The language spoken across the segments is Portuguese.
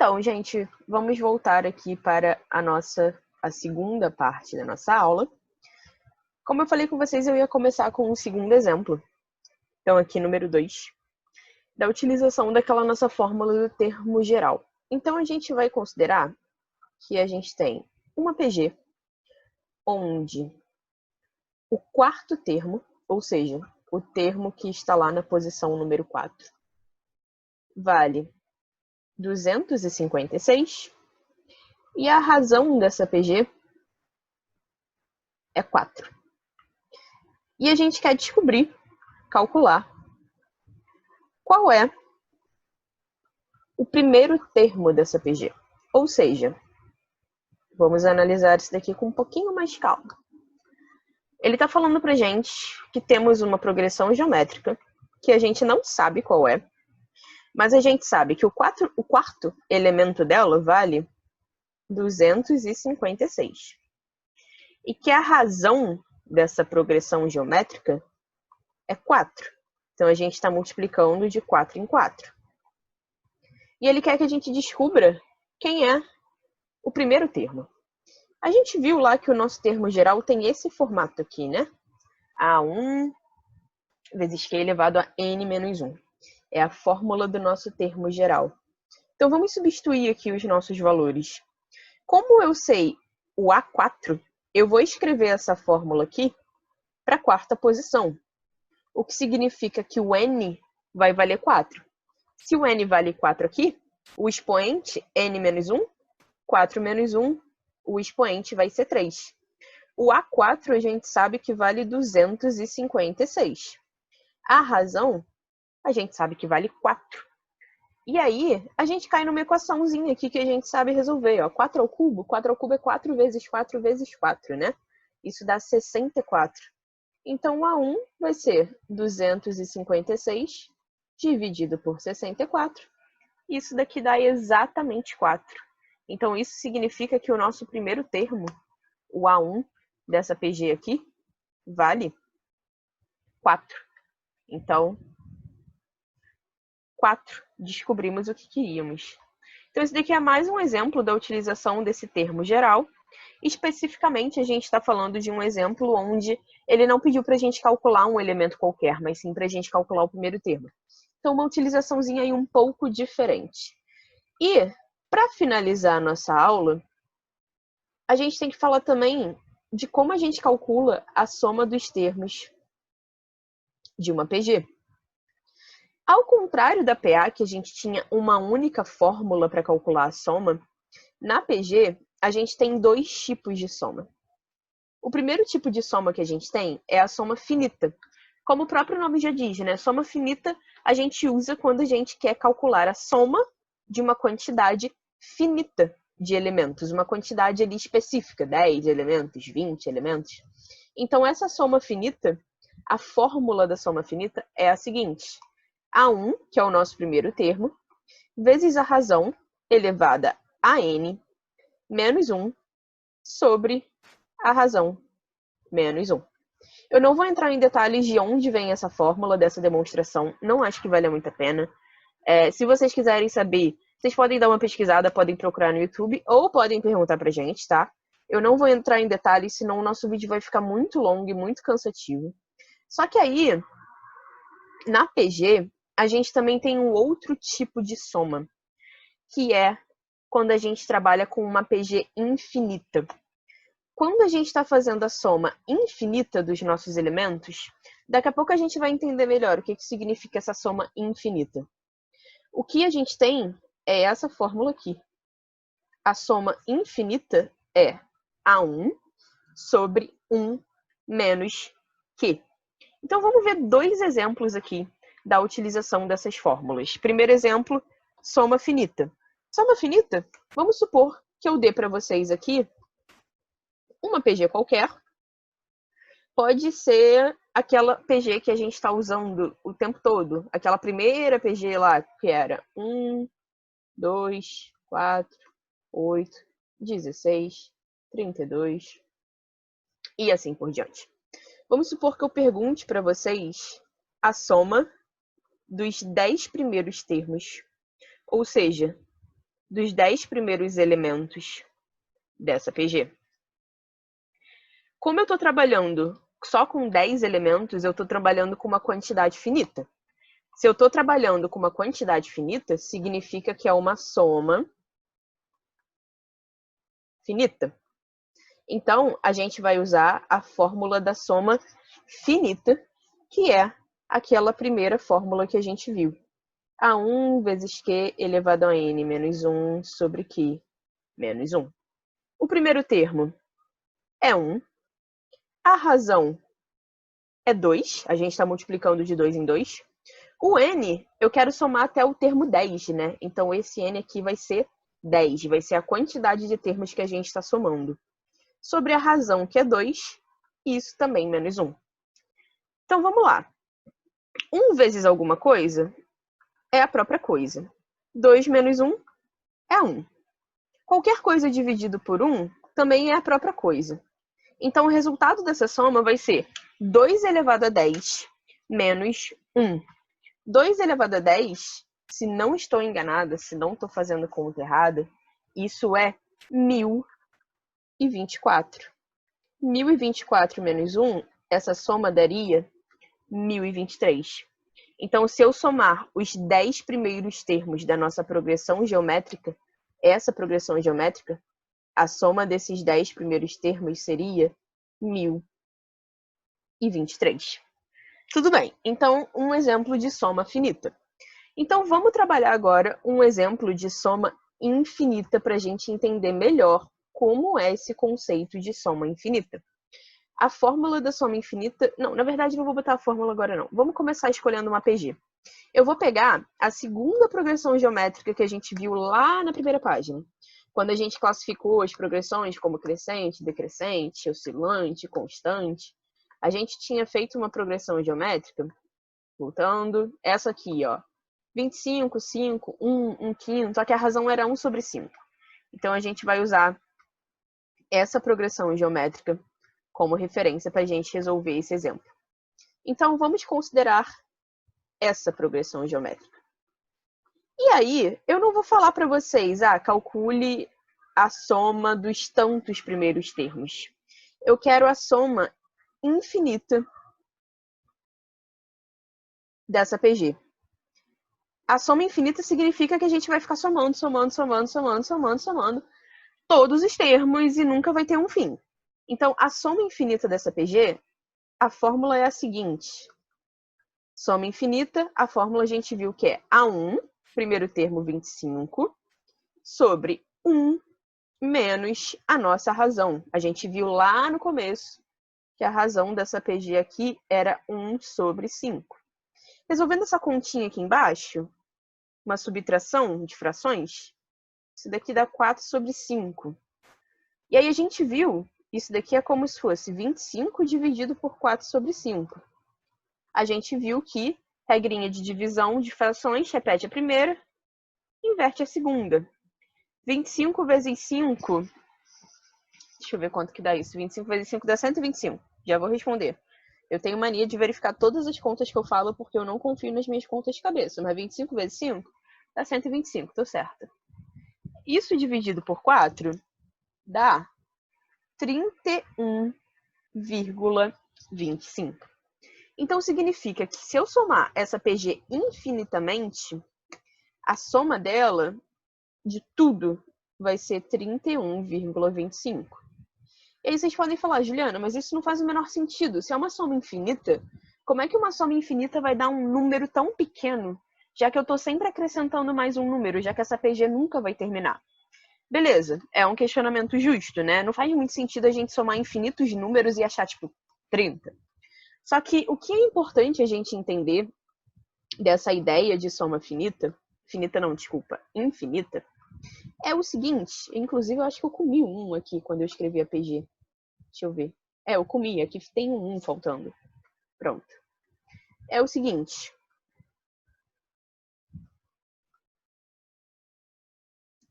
Então, gente, vamos voltar aqui para a segunda parte da nossa aula. Como eu falei com vocês, eu ia começar com um segundo exemplo. Então, aqui, número 2, da utilização daquela nossa fórmula do termo geral. Então, a gente vai considerar que a gente tem uma PG, onde o quarto termo, ou seja, o termo que está lá na posição número 4, vale 256, e a razão dessa PG é 4. E a gente quer descobrir, calcular, qual é o primeiro termo dessa PG. Ou seja, vamos analisar isso daqui com um pouquinho mais de calma. Ele está falando para gente que temos uma progressão geométrica, que a gente não sabe qual é, mas a gente sabe que o quarto elemento dela vale 256. E que a razão dessa progressão geométrica é 4. Então, a gente está multiplicando de 4 em 4. E ele quer que a gente descubra quem é o primeiro termo. A gente viu lá que o nosso termo geral tem esse formato aqui, né? A1 vezes Q elevado a N menos 1. É a fórmula do nosso termo geral. Então, vamos substituir aqui os nossos valores. Como eu sei o A4, eu vou escrever essa fórmula aqui para a quarta posição. O que significa que o N vai valer 4. Se o N vale 4 aqui, o expoente N menos 1, 4 menos 1, o expoente vai ser 3. O A4 a gente sabe que vale 256. A razão, a gente sabe que vale 4. E aí, a gente cai numa equaçãozinha aqui que a gente sabe resolver. Ó. 4 ao cubo é 4 vezes 4 vezes 4, né? Isso dá 64. Então, o A1 vai ser 256 dividido por 64. Isso daqui dá exatamente 4. Então, isso significa que o nosso primeiro termo, o A1 dessa PG aqui, vale 4. Então, 4. Descobrimos o que queríamos. Então, esse daqui é mais um exemplo da utilização desse termo geral. Especificamente, a gente está falando de um exemplo onde ele não pediu para a gente calcular um elemento qualquer, mas sim para a gente calcular o primeiro termo. Então, uma utilizaçãozinha aí um pouco diferente. E, para finalizar a nossa aula, a gente tem que falar também de como a gente calcula a soma dos termos de uma PG. Ao contrário da PA, que a gente tinha uma única fórmula para calcular a soma, na PG, a gente tem dois tipos de soma. O primeiro tipo de soma que a gente tem é a soma finita. Como o próprio nome já diz, né? Soma finita a gente usa quando a gente quer calcular a soma de uma quantidade finita de elementos, uma quantidade ali específica, 10 elementos, 20 elementos. Então, essa soma finita, a fórmula da soma finita é a seguinte: A1, que é o nosso primeiro termo, vezes a razão elevada a N menos 1 sobre a razão menos 1. Eu não vou entrar em detalhes de onde vem essa fórmula dessa demonstração, não acho que vale muito a pena. Se vocês quiserem saber, vocês podem dar uma pesquisada, podem procurar no YouTube ou podem perguntar pra gente, tá? Eu não vou entrar em detalhes, senão o nosso vídeo vai ficar muito longo e muito cansativo. Só que aí, na PG, a gente também tem um outro tipo de soma, que é quando a gente trabalha com uma PG infinita. Quando a gente está fazendo a soma infinita dos nossos elementos, daqui a pouco a gente vai entender melhor o que significa essa soma infinita. O que a gente tem é essa fórmula aqui. A soma infinita é A1 sobre 1 menos Q. Então, vamos ver dois exemplos aqui da utilização dessas fórmulas. Primeiro exemplo, soma finita. Soma finita, vamos supor que eu dê para vocês aqui uma PG qualquer. Pode ser aquela PG que a gente está usando o tempo todo. Aquela primeira PG lá, que era 1, 2, 4, 8, 16, 32 e assim por diante. Vamos supor que eu pergunte para vocês a soma dos 10 primeiros termos. Ou seja, dos 10 primeiros elementos dessa PG. Como eu estou trabalhando só com 10 elementos, eu estou trabalhando com uma quantidade finita. Se eu estou trabalhando com uma quantidade finita, significa que é uma soma finita. Então, a gente vai usar a fórmula da soma finita, que é aquela primeira fórmula que a gente viu. A1 vezes Q elevado a N menos 1 sobre Q menos 1. O primeiro termo é 1. A razão é 2. A gente está multiplicando de 2 em 2. O N, eu quero somar até o termo 10, né? Então, esse N aqui vai ser 10. Vai ser a quantidade de termos que a gente está somando. Sobre a razão, que é 2, isso também menos 1. Então, vamos lá. 1 vezes alguma coisa é a própria coisa. 2 menos 1 é 1. Qualquer coisa dividido por 1 também é a própria coisa. Então, o resultado dessa soma vai ser 2 elevado a 10 menos 1. 2 elevado a 10, se não estou enganada, se não estou fazendo conta errada, isso é 1024. 1024 menos 1, essa soma daria 1023. Então, se eu somar os 10 primeiros termos da nossa progressão geométrica, essa progressão geométrica, a soma desses 10 primeiros termos seria 1023. Tudo bem, então um exemplo de soma finita. Então vamos trabalhar agora um exemplo de soma infinita para a gente entender melhor como é esse conceito de soma infinita. A fórmula da soma infinita... Não, na verdade não vou botar a fórmula agora não. Vamos começar escolhendo uma PG. Eu vou pegar a segunda progressão geométrica que a gente viu lá na primeira página. Quando a gente classificou as progressões como crescente, decrescente, oscilante, constante, a gente tinha feito uma progressão geométrica, voltando, essa aqui, ó, 25, 5, 1, 1 quinto, só que a razão era 1 sobre 5. Então, a gente vai usar essa progressão geométrica como referência para a gente resolver esse exemplo. Então, vamos considerar essa progressão geométrica. E aí, eu não vou falar para vocês, calcule a soma dos tantos primeiros termos. Eu quero a soma infinita dessa PG. A soma infinita significa que a gente vai ficar somando todos os termos e nunca vai ter um fim. Então, a soma infinita dessa PG, a fórmula é a seguinte. Soma infinita, a fórmula a gente viu que é A1, primeiro termo 25, sobre 1 menos a nossa razão. A gente viu lá no começo que a razão dessa PG aqui era 1 sobre 5. Resolvendo essa continha aqui embaixo, uma subtração de frações, isso daqui dá 4 sobre 5. E aí a gente viu, isso daqui é como se fosse 25 dividido por 4 sobre 5. A gente viu que regrinha de divisão de frações, repete a primeira, inverte a segunda. 25 vezes 5, deixa eu ver quanto que dá isso. 25 vezes 5 dá 125. Já vou responder. Eu tenho mania de verificar todas as contas que eu falo porque eu não confio nas minhas contas de cabeça. Mas 25 vezes 5 dá 125, tô certa. Isso dividido por 4 dá 31,25. Então significa que se eu somar essa PG infinitamente, a soma dela de tudo vai ser 31,25. E aí vocês podem falar, Juliana, mas isso não faz o menor sentido. Se é uma soma infinita, como é que uma soma infinita vai dar um número tão pequeno, já que eu estou sempre acrescentando mais um número, já que essa PG nunca vai terminar? Beleza, é um questionamento justo, né? Não faz muito sentido a gente somar infinitos números e achar, tipo, 30. Só que o que é importante a gente entender dessa ideia de soma finita, infinita, é o seguinte, inclusive eu acho que eu comi um aqui quando eu escrevi a PG. Deixa eu ver. Eu comi, aqui tem um faltando. Pronto. É o seguinte.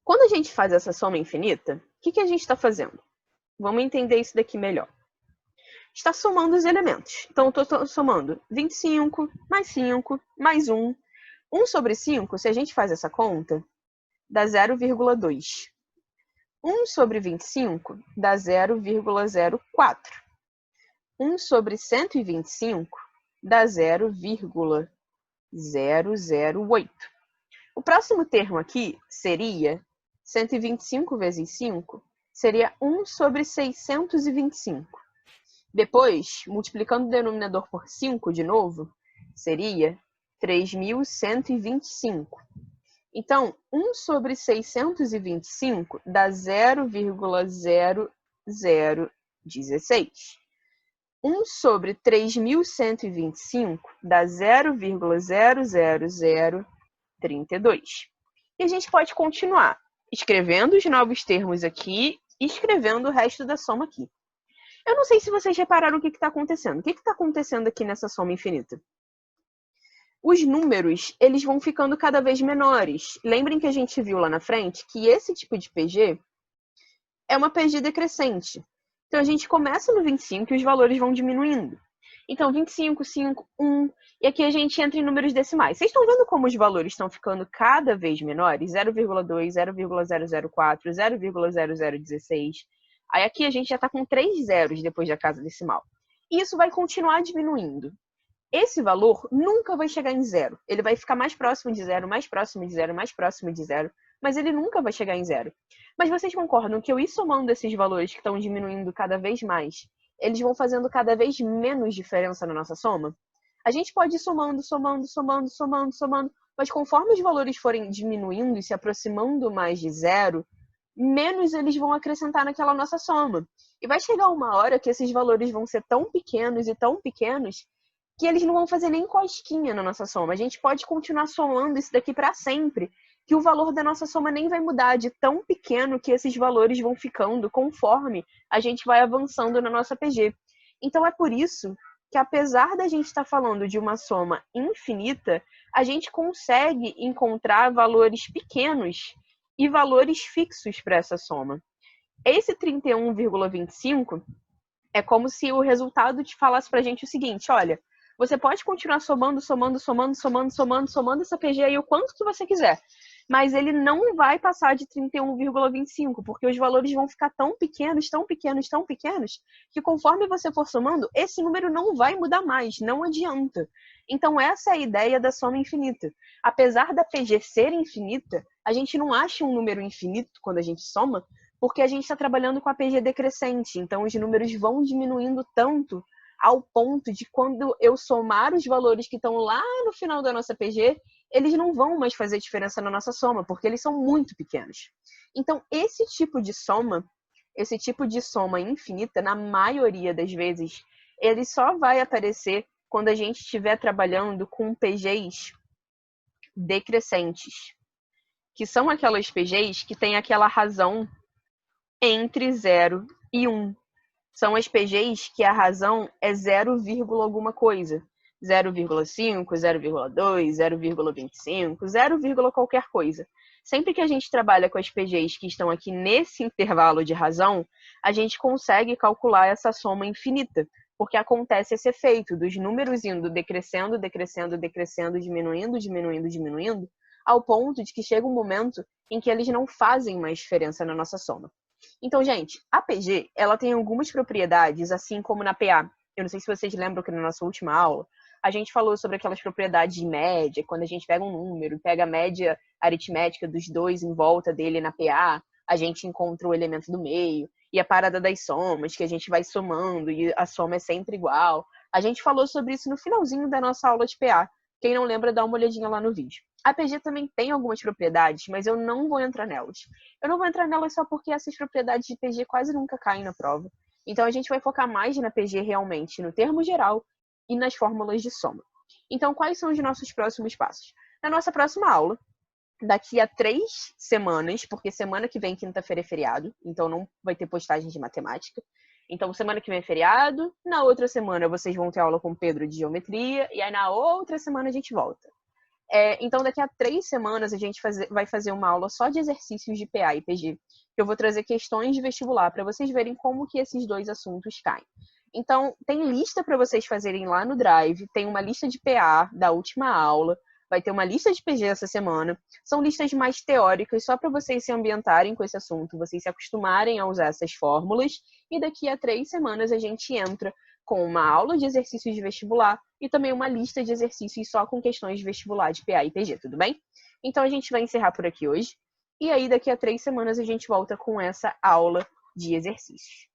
Quando a gente faz essa soma infinita, o que a gente está fazendo? Vamos entender isso daqui melhor. Está somando os elementos. Então, eu estou somando 25, mais 5, mais 1. 1 sobre 5, se a gente faz essa conta, dá 0,2. 1 sobre 25 dá 0,04. 1 sobre 125 dá 0,008. O próximo termo aqui seria 125 vezes 5, seria 1 sobre 625. Depois, multiplicando o denominador por 5 de novo, seria 3.125. Então, 1 sobre 625 dá 0,0016. 1 sobre 3.125 dá 0,00032. E a gente pode continuar escrevendo os novos termos aqui e escrevendo o resto da soma aqui. Eu não sei se vocês repararam o que está acontecendo. O que está acontecendo aqui nessa soma infinita? Os números, eles vão ficando cada vez menores. Lembrem que a gente viu lá na frente que esse tipo de PG é uma PG decrescente. Então, a gente começa no 25 e os valores vão diminuindo. Então, 25, 5, 1, e aqui a gente entra em números decimais. Vocês estão vendo como os valores estão ficando cada vez menores? 0,2, 0,004, 0,0016. Aí aqui a gente já está com 3 zeros depois da casa decimal. E isso vai continuar diminuindo. Esse valor nunca vai chegar em zero. Ele vai ficar mais próximo de zero, mais próximo de zero, mais próximo de zero, mas ele nunca vai chegar em zero. Mas vocês concordam que eu ir somando esses valores que estão diminuindo cada vez mais, eles vão fazendo cada vez menos diferença na nossa soma? A gente pode ir somando, mas conforme os valores forem diminuindo e se aproximando mais de zero, menos eles vão acrescentar naquela nossa soma. E vai chegar uma hora que esses valores vão ser tão pequenos e tão pequenos que eles não vão fazer nem cosquinha na nossa soma. A gente pode continuar somando isso daqui para sempre, que o valor da nossa soma nem vai mudar, de tão pequeno que esses valores vão ficando conforme a gente vai avançando na nossa PG. Então é por isso que, apesar da gente estar falando de uma soma infinita, a gente consegue encontrar valores pequenos e valores fixos para essa soma. Esse 31,25 é como se o resultado te falasse para a gente o seguinte: olha, você pode continuar somando essa PG aí o quanto que você quiser, mas ele não vai passar de 31,25, porque os valores vão ficar tão pequenos, que conforme você for somando, esse número não vai mudar mais, não adianta. Então essa é a ideia da soma infinita. Apesar da PG ser infinita, a gente não acha um número infinito quando a gente soma, porque a gente está trabalhando com a PG decrescente, então os números vão diminuindo tanto ao ponto de, quando eu somar os valores que estão lá no final da nossa PG, eles não vão mais fazer diferença na nossa soma, porque eles são muito pequenos. Então, esse tipo de soma infinita, na maioria das vezes, ele só vai aparecer quando a gente estiver trabalhando com PGs decrescentes, que são aquelas PGs que têm aquela razão entre 0 e 1. São as PGs que a razão é 0, alguma coisa. 0,5, 0,2, 0,25, 0, qualquer coisa. Sempre que a gente trabalha com as PGs que estão aqui nesse intervalo de razão, a gente consegue calcular essa soma infinita, porque acontece esse efeito dos números indo decrescendo, diminuindo, ao ponto de que chega um momento em que eles não fazem mais diferença na nossa soma. Então, gente, a PG, ela tem algumas propriedades, assim como na PA. Eu não sei se vocês lembram que na nossa última aula, a gente falou sobre aquelas propriedades de média, quando a gente pega um número, pega a média aritmética dos dois em volta dele na PA, a gente encontra o elemento do meio, e a parada das somas, que a gente vai somando e a soma é sempre igual. A gente falou sobre isso no finalzinho da nossa aula de PA. Quem não lembra, dá uma olhadinha lá no vídeo. A PG também tem algumas propriedades, mas eu não vou entrar nelas. Eu não vou entrar nelas só porque essas propriedades de PG quase nunca caem na prova. Então a gente vai focar mais na PG realmente, no termo geral e nas fórmulas de soma. Então, quais são os nossos próximos passos? Na nossa próxima aula, daqui a 3 semanas, porque semana que vem, quinta-feira, é feriado, então não vai ter postagem de matemática. Então, semana que vem é feriado, na outra semana vocês vão ter aula com o Pedro de geometria, e aí na outra semana a gente volta. Então, daqui a 3 semanas, a gente vai fazer uma aula só de exercícios de PA e PG. Eu vou trazer questões de vestibular para vocês verem como que esses dois assuntos caem. Então, tem lista para vocês fazerem lá no Drive, tem uma lista de PA da última aula. vai ter uma lista de PG essa semana. São listas mais teóricas, só para vocês se ambientarem com esse assunto, vocês se acostumarem a usar essas fórmulas. E daqui a 3 semanas a gente entra com uma aula de exercícios de vestibular e também uma lista de exercícios só com questões de vestibular de PA e PG, tudo bem? Então a gente vai encerrar por aqui hoje. E aí daqui a 3 semanas a gente volta com essa aula de exercícios.